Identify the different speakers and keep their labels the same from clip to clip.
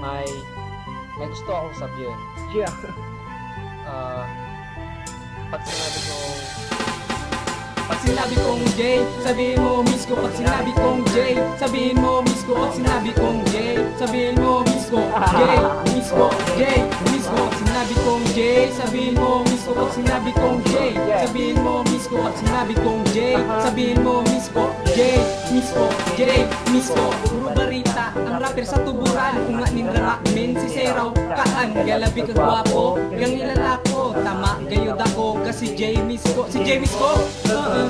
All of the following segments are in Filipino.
Speaker 1: may may gusto akong sabihin.
Speaker 2: Yeah.
Speaker 1: Ah, pag sinabi ko,
Speaker 3: Pag sinabi kong J, sabihin mo miss ko. Pag sinabi kong J, sabihin mo miss ko. Pag sinabi kong J, sabihin mo miss ko. J, miss ko, J, miss ko. Pag sinabi kong J, sabihin mo miss ko. Pag sinabi kong J, sabihin mo miss ko. Pag sinabi kong J, sabihin mo miss ko. J, miss ko, J, miss ko. Puro barita, ang rapper sa tuburan. Kung nga ninraramen, si Seraw, kaan. Galabi ka gwapo, yang nilalako. Tama, gayod ako, kasi J miss ko. Si J miss ko,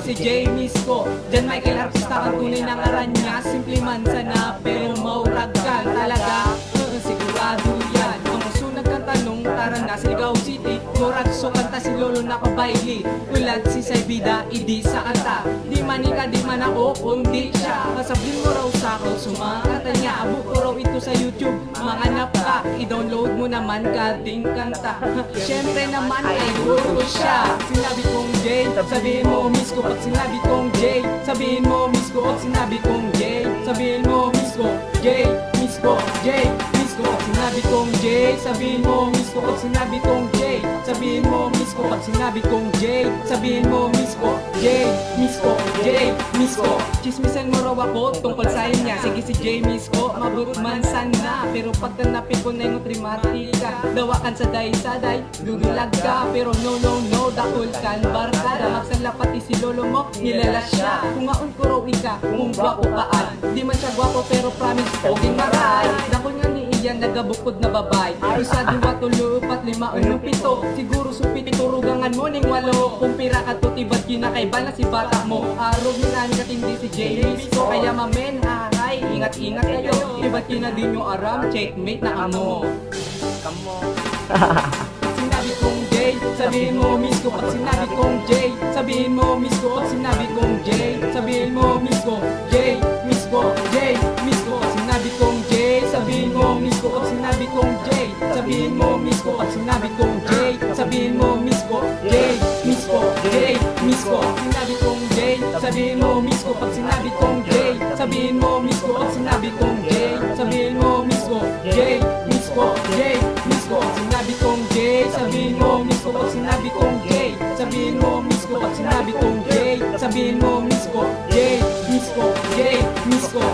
Speaker 3: si J miss ko. Jan Michael artista ang tunay ng aran niya. Simple man sana, pero maurag ka talaga. Sigurado yan. Ang masunag kang tanong, tara na sa Ligaw City. Murag so kanta si Lolo nakabaili. Ulad si Saybida, idi sa kanta. Di manika, di man ako, kundi siya. Kasabihin mo raw sa ako, sumakata niya. Abo ko raw ito sa YouTube. Manganap ka, i-download mo naman kating kanta. Siyempre naman ay guro siya. Sinabi kong J, sabihin mo miss ko. Pag sinabi kong J, sabihin mo miss ko. Pag sinabi kong J, sabihin mo miss ko. J, miss ko, J, miss ko. Pag sinabi kong J, sabihin mo miss ko. Pag sinabi kong J, sabihin mo miss ko. Pag sinabi kong J, sabihin mo miss ko. J, miss ko, J, miss ko. Chismisan mo raw ako tungkol sa niya. Sige si J miss ko, mabut man sana. Pero pag tanapin ko na yung trimatika, dawakan sa day, dudulag ka. Pero no, no, no, dakul kan barkada. Magsala pati si lolo mo, nilala siya. Kung ngaon ko raw ika, kung gwapo kaan. Di man siya gwapo pero promise, okay maray. Dakul nga ni iyan, nagabukod na babay. Isa, dua, tulo, upat, lima, unong, pito. Siguro supit, turugangan mo ning walo. Kung pira ka to, tibat kinakaiba na si bata mo. Araw nilan katindi si James ko. Kaya mamen, hahay, ingat-ingat kayo. Tibat kina din yung aram, checkmate na amo.
Speaker 1: kamo,
Speaker 3: Sinabi kong J, sabihin mo miss ko. Pag sinabi kong J, sabihin mo miss ko. Pag sinabi kong J, sabihin mo miss ko. J, miss ko, J, miss ko. Pag sinabi kong J, sabihin mo miss ko. Pag sinabi kong J, sabihin mo miss ko. Pag sinabi kong J, sabihin mo miss ko. J, miss ko, J, miss ko. Sinabi kong J, sabihin mo miss ko. Pag sinabi kong J, sabihin mo miss ko. Pag sinabi kong J, sabihin mo miss ko. J, miss ko, J, miss ko. Sinabi kong J, sabihin mo miss ko. Pag sinabi kong J, sabihin mo miss ko. Pag sinabi kong J, sabihin mo miss ko. J, miss ko, J, miss ko.